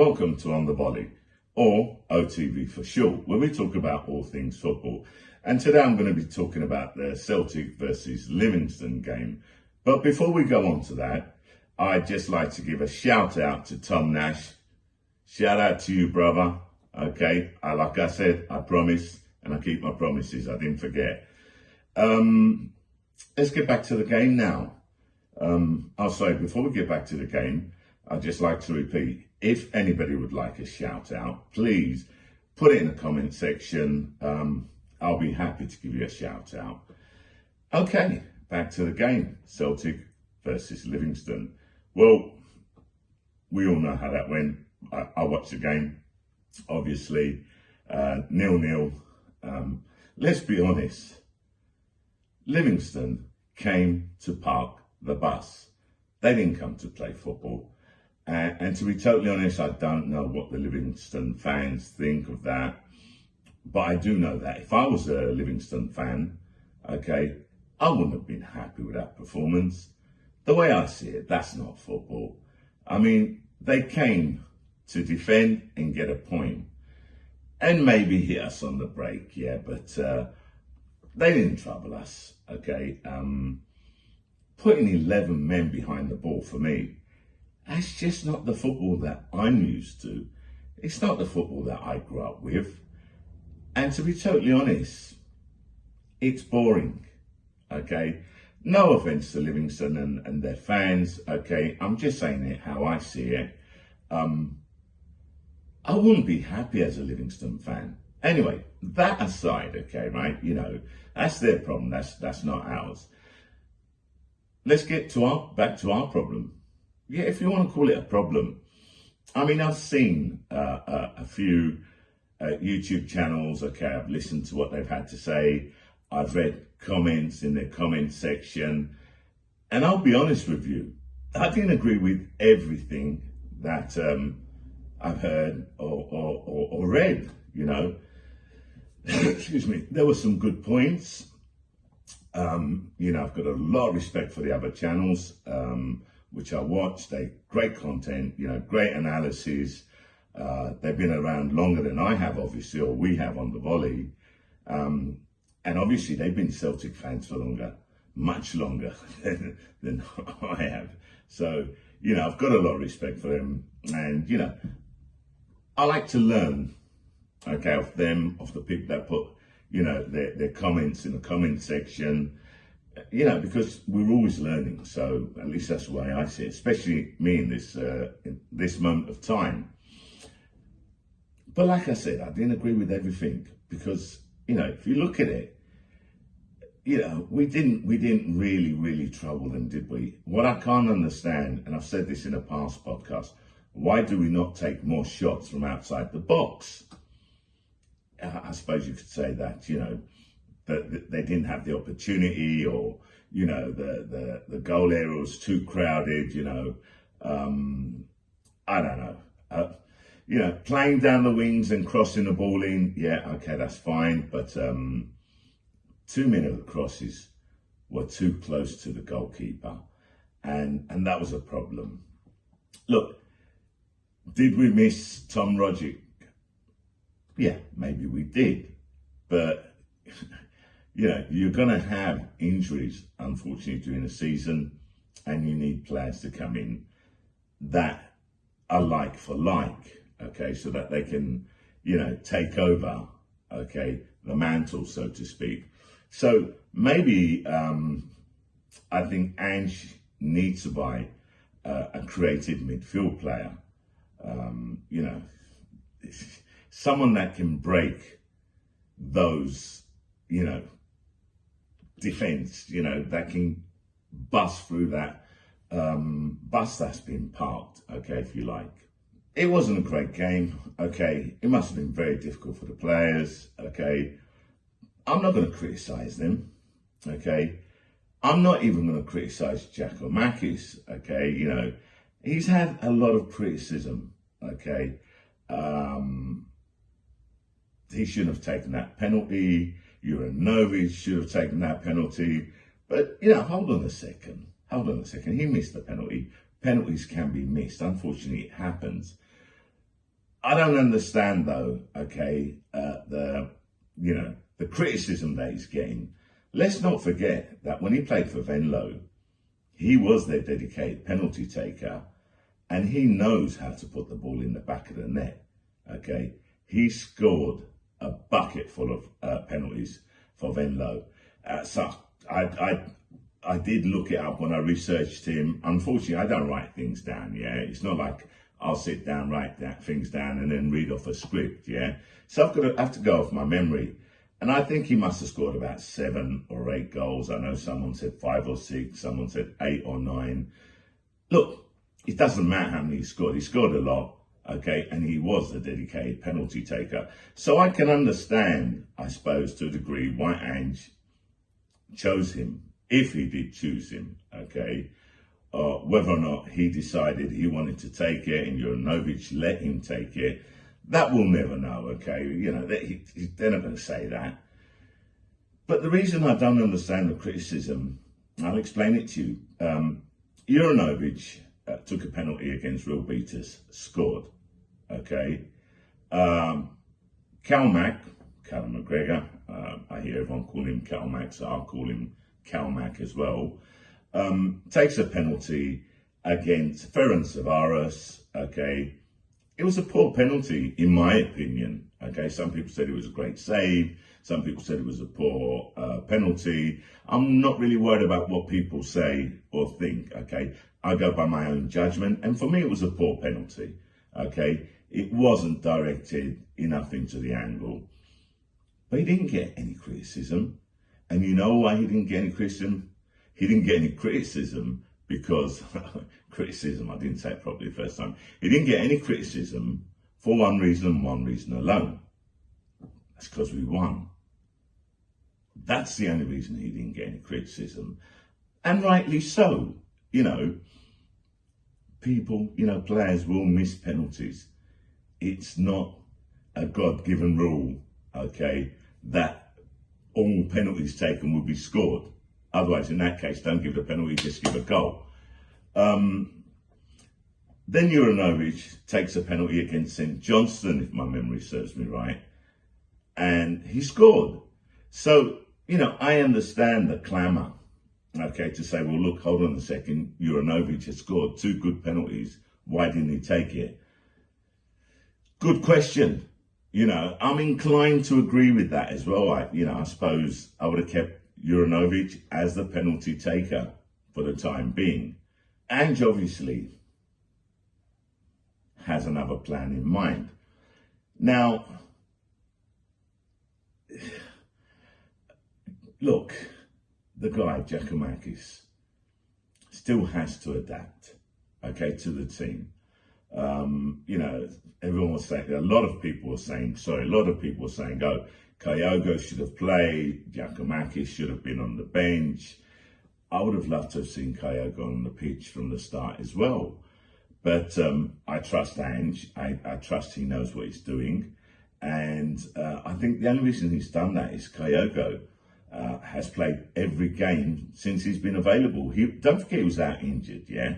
welcome to On the Volley, or OTV for short, where we talk about all things football. And today I'm going to be talking about the Celtic versus Livingston game. But before we go on to that, I'd just like to give a shout out to Tom Nash. Shout out to you, brother. Okay, like I said, I promise, and I keep my promises. I didn't forget. Let's get back to the game now. Sorry, before we get back to the game, I'd just like to repeat, if anybody would like a shout out, please put it in the comment section. I'll be happy to give you a shout out. Okay, back to the game. Celtic versus Livingston. Well, we all know how that went. I watched the game, obviously, 0-0. Let's be honest. Livingston came to park the bus. They didn't come to play football. And to be totally honest, I don't know what the Livingston fans think of that. But I do know that if I was a Livingston fan, okay, I wouldn't have been happy with that performance. The way I see it, that's not football. I mean, they came to defend and get a point. And maybe hit us on the break, yeah, but they didn't trouble us, okay? Putting 11 men behind the ball for me, that's just not the football that I'm used to. It's not the football that I grew up with. And to be totally honest, it's boring, okay? No offense to Livingston and their fans, okay? I'm just saying it how I see it. I wouldn't be happy as a Livingston fan. Anyway, that aside, okay, right? You know, that's their problem. That's not ours. Let's get to back to our problem. Yeah, if you want to call it a problem. I mean, I've seen a few YouTube channels, okay, I've listened to what they've had to say. I've read comments in their comment section. And I'll be honest with you, I didn't agree with everything that I've heard or read, you know. Excuse me. There were some good points. You know, I've got a lot of respect for the other channels, which I watch. They great content, you know, great analysis. They've been around longer than I have, obviously, or we have on the Volley. And obviously they've been Celtic fans for longer, much longer than I have. So, you know, I've got a lot of respect for them. And, you know, I like to learn, okay, of them, of the people that put, you know, their comments in the comment section, you know, because we're always learning. So at least that's the way I see it, especially me in this moment of time. But like I said, I didn't agree with everything because, you know, if you look at it, you know, we didn't really trouble them, did we? What I can't understand, and I've said this in a past podcast, why do we not take more shots from outside the box? I suppose you could say that, you know, that they didn't have the opportunity, or, you know, the goal area was too crowded, you know. I don't know. You know, playing down the wings and crossing the ball in, yeah, okay, that's fine. But too many of the crosses were too close to the goalkeeper. And that was a problem. Look, did we miss Tom Rogic? Yeah, maybe we did. But, you know, you're going to have injuries, unfortunately, during the season. And you need players to come in that are like for like. Okay, so that they can, you know, take over, okay, the mantle, so to speak. So maybe I think Ange needs to buy a creative midfield player, you know, someone that can break those, you know, defense, you know, that can bust through that bus that's been parked, okay, if you like. It wasn't a great game, okay. It must have been very difficult for the players, okay. I'm not going to criticise them, okay. I'm not even going to criticise Giacomakis, okay. You know, he's had a lot of criticism, okay. He shouldn't have taken that penalty. Juranovic should have taken that penalty. But, you know, hold on a second. He missed the penalty. Penalties can be missed. Unfortunately, it happens. I don't understand though, okay, the criticism that he's getting. Let's not forget that when he played for Venlo, he was their dedicated penalty taker, and he knows how to put the ball in the back of the net, okay? He scored a bucket full of penalties for Venlo. So I did look it up when I researched him. Unfortunately, I don't write things down, yeah? It's not like I'll sit down, write things down, and then read off a script, yeah? So I have to go off my memory. And I think he must have scored about 7 or 8 goals. I know someone said 5 or 6, someone said 8 or 9. Look, it doesn't matter how many he scored. He scored a lot, okay? And he was a dedicated penalty taker. So I can understand, I suppose, to a degree, why Ange chose him, if he did choose him, okay? Whether or not he decided he wanted to take it and Juranovic let him take it, that we'll never know, okay? You know, they're not going to say that. But the reason I don't understand the criticism, I'll explain it to you. Juranovic took a penalty against Real Beaters, scored, okay? Callum McGregor, I hear everyone call him Calmac, so I'll call him Calmac as well, takes a penalty against Ferencvaros, okay? It was a poor penalty, in my opinion, okay? Some people said it was a great save, some people said it was a poor penalty. I'm not really worried about what people say or think, okay? I go by my own judgment, and for me it was a poor penalty, okay? It wasn't directed enough into the angle. But he didn't get any criticism. And you know why he didn't get any criticism? He didn't get any criticism because, I didn't say it properly the first time. He didn't get any criticism for one reason and one reason alone. That's because we won. That's the only reason he didn't get any criticism. And rightly so. You know, people, players will miss penalties. It's not a God-given rule, okay, that all penalties taken will be scored. Otherwise, in that case, don't give the penalty, just give a goal. Then Juranovic takes a penalty against St Johnstone, if my memory serves me right, and he scored. So, I understand the clamour, okay, to say, well, look, hold on a second, Juranovic has scored 2 good penalties. Why didn't he take it? Good question. I'm inclined to agree with that as well. I suppose I would have kept Juranovic as the penalty taker for the time being. Ange obviously has another plan in mind. Now, look, the guy, Giacomakis, still has to adapt, okay, to the team. Everyone was saying, a lot of people were saying, oh, Kyogo should have played, Giacomakis should have been on the bench. I would have loved to have seen Kyogo on the pitch from the start as well. But I trust Ange. I trust he knows what he's doing. And I think the only reason he's done that is Kyogo has played every game since he's been available. Don't forget he was out injured, yeah?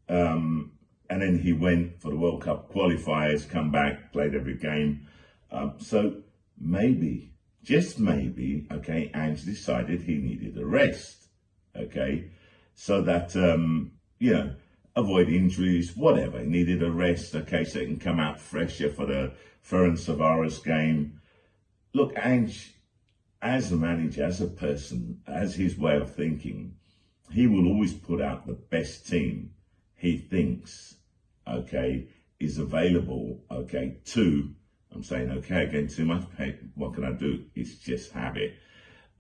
And then he went for the World Cup qualifiers, come back, played every game. So maybe, just maybe, okay, Ange decided he needed a rest, okay? So that, avoid injuries, whatever. He needed a rest, okay, so he can come out fresher for the Ferencvaros game. Look, Ange, as a manager, as a person, as his way of thinking, he will always put out the best team he thinks, okay, is available, okay, I'm saying okay again too much, hey, what can I do? It's just habit.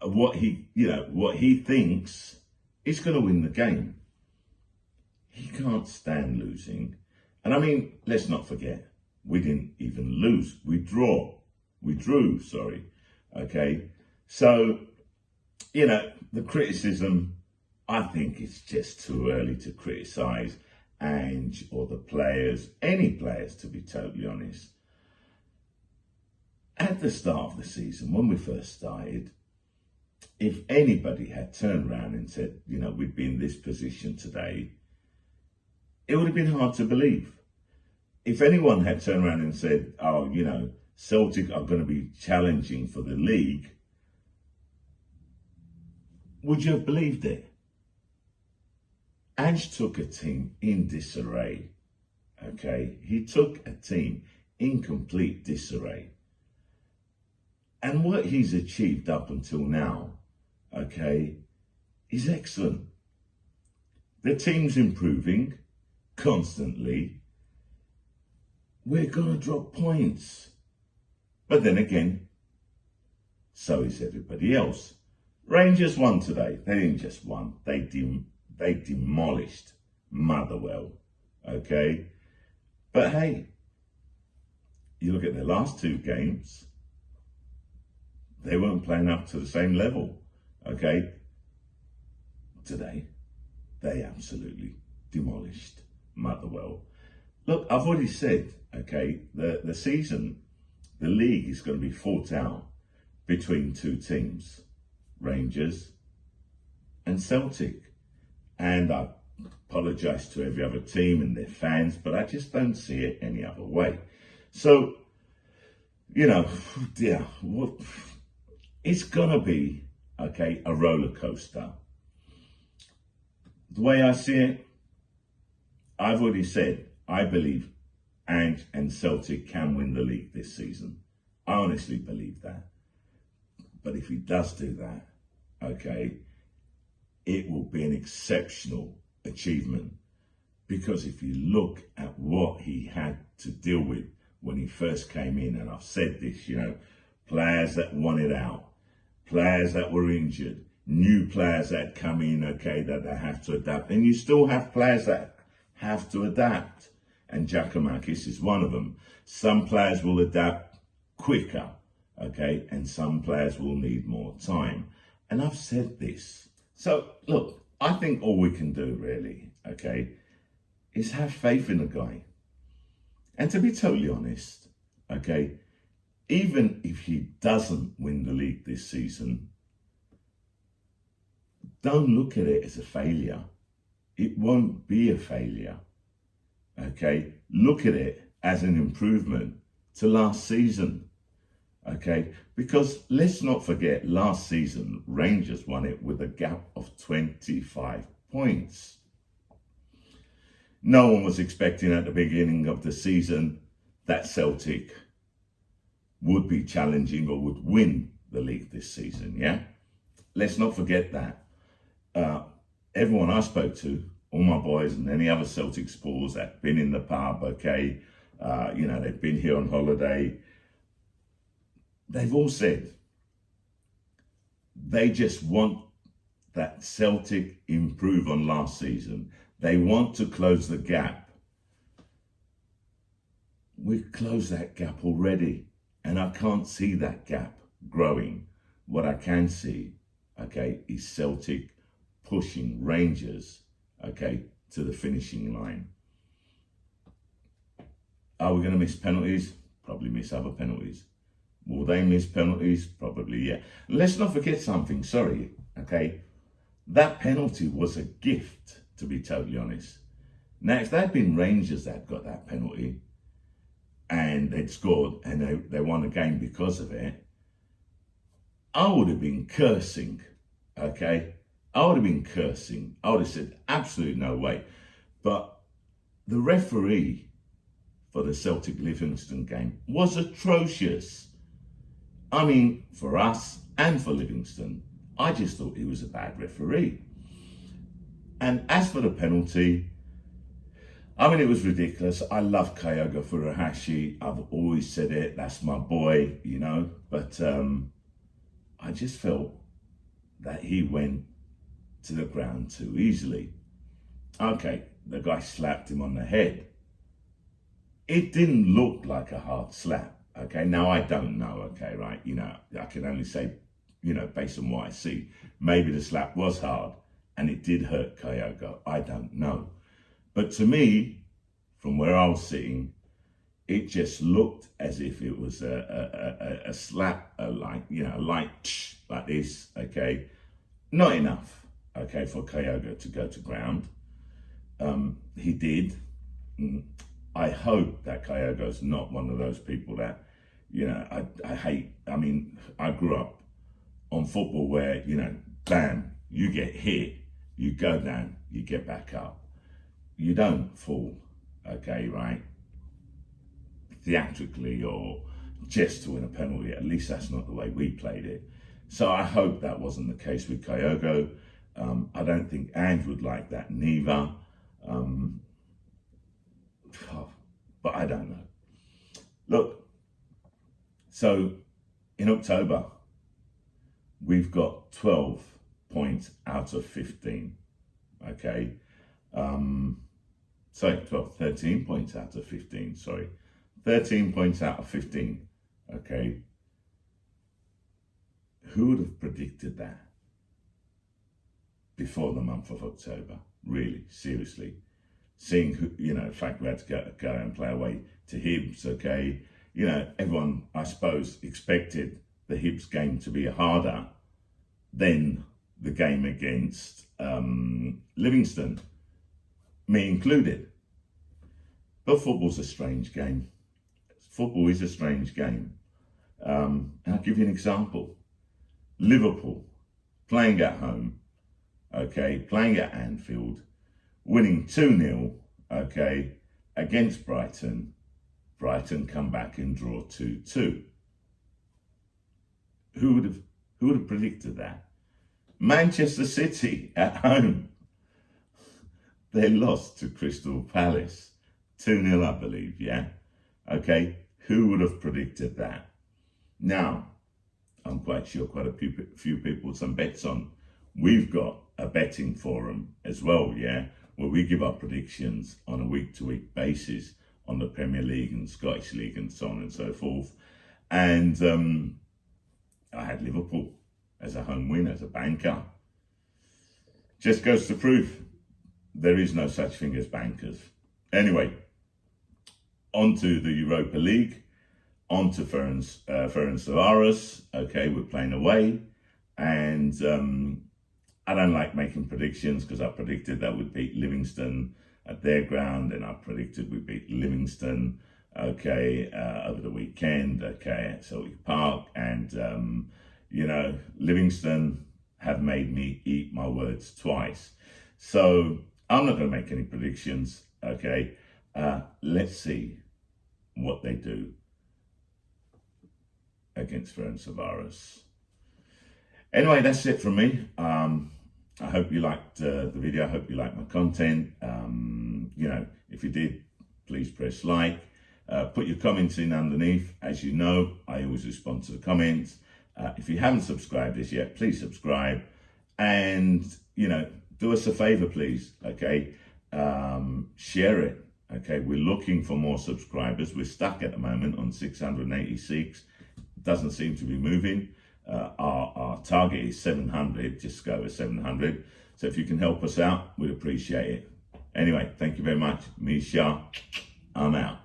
What he thinks is going to win the game. He can't stand losing. And I mean, let's not forget, we didn't even lose. We drew, sorry, okay? So, the criticism, I think it's just too early to criticise Ange or the players, any players, to be totally honest. At the start of the season, when we first started, if anybody had turned around and said, we'd be in this position today, it would have been hard to believe. if anyone had turned around and said, oh, Celtic are going to be challenging for the league, would you have believed it? Ange took a team in disarray, okay? He took a team in complete disarray. And what he's achieved up until now, okay, is excellent. The team's improving constantly. We're going to drop points. But then again, so is everybody else. Rangers won today. They didn't just won. They demolished Motherwell, okay? But hey, you look at their last two games, they weren't playing up to the same level, okay? Today, they absolutely demolished Motherwell. Look, I've already said, okay, the season, the league is going to be fought out between two teams, Rangers and Celtic. And I apologise to every other team and their fans, but I just don't see it any other way. So, it's going to be, okay, a roller coaster. The way I see it, I've already said, I believe Ange and Celtic can win the league this season. I honestly believe that. But if he does do that, okay, it will be an exceptional achievement. Because if you look at what he had to deal with when he first came in, and I've said this, players that wanted out, players that were injured, new players that come in, okay, that they have to adapt. And you still have players that have to adapt. And Giacomakis is one of them. Some players will adapt quicker, okay, and some players will need more time. And I've said this. So, look, I think all we can do really, okay, is have faith in the guy. And to be totally honest, okay, even if he doesn't win the league this season, don't look at it as a failure. It won't be a failure, okay? Look at it as an improvement to last season, okay? Because let's not forget, last season, Rangers won it with a gap of 25 points. No one was expecting at the beginning of the season that Celtic would be challenging or would win the league this season, yeah? Let's not forget that. Everyone I spoke to, all my boys and any other Celtic supporters that have been in the pub, okay, they've been here on holiday, they've all said they just want that Celtic improve on last season. They want to close the gap. We've closed that gap already, and I can't see that gap growing. What I can see, okay, is Celtic pushing Rangers, okay, to the finishing line. Are we going to miss penalties? Probably miss other penalties. Will they miss penalties? Probably, yeah. Let's not forget something, sorry, okay? That penalty was a gift, to be totally honest. Now, if they'd been Rangers that got that penalty and they'd scored and they won the game because of it, I would have been cursing, okay? I would have been cursing. I would have said, absolutely no way. But the referee for the Celtic Livingston game was atrocious. I mean, for us and for Livingston, I just thought he was a bad referee. And as for the penalty, I mean, it was ridiculous. I love Kyogo Furuhashi. I've always said it. That's my boy, But I just felt that he went to the ground too easily. Okay, the guy slapped him on the head. It didn't look like a hard slap. Okay, now I don't know, okay, right? I can only say, based on what I see, maybe the slap was hard and it did hurt Kyogo. I don't know. But to me, from where I was sitting, it just looked as if it was a slap, like this, okay? Not enough, okay, for Kyogo to go to ground. He did. I hope that Kyogo's not one of those people that, you know, I hate. I mean, I grew up on football where, you know, bam, you get hit, you go down, you get back up. You don't fall, okay, right? Theatrically or just to win a penalty. At least that's not the way we played it. So I hope that wasn't the case with Kyogo. I don't think Ange would like that neither. But I don't know. Look, so in October, we've got 12 points out of 15, okay? 13 points out of 15, sorry. 13 points out of 15, okay? Who would have predicted that before the month of October? Really, seriously. Seeing, who, you know, the fact we had to go and play away to Hibs, okay? You know, everyone, I suppose, expected the Hibs game to be harder than the game against Livingston, me included. But football's a strange game. Football is a strange game. And I'll give you an example. Liverpool, playing at home, okay, playing at Anfield, winning 2-0, okay, against Brighton. Brighton come back and draw 2-2. Who would have predicted that? Manchester City at home. They lost to Crystal Palace. 2-0, I believe, yeah? Okay, who would have predicted that? Now, I'm quite sure quite a few people with some bets on. We've got a betting forum as well, yeah? Where we give our predictions on a week-to-week basis on the Premier League and Scottish League and so on and so forth. And I had Liverpool as a home win, as a banker. Just goes to prove there is no such thing as bankers. Anyway, on to the Europa League, on to Ferencvaros. Okay, we're playing away. And I don't like making predictions because I predicted that we'd beat Livingston at their ground, and I predicted we'd beat Livingston, okay, over the weekend, okay, at Celtic Park. And, you know, Livingston have made me eat my words twice. So I'm not going to make any predictions, okay? Let's see what they do against Ferencvaros. Anyway, that's it from me. I hope you liked the video. I hope you liked my content. You know, if you did, please press like. Put your comments in underneath. As you know, I always respond to the comments. If you haven't subscribed as yet, please subscribe. And, you know, do us a favor, please, okay? Share it, okay? We're looking for more subscribers. We're stuck at the moment on 686. Doesn't seem to be moving. Our target is 700, just go with 700. So if you can help us out, we'd appreciate it. Anyway, thank you very much. Me, Shah, I'm out.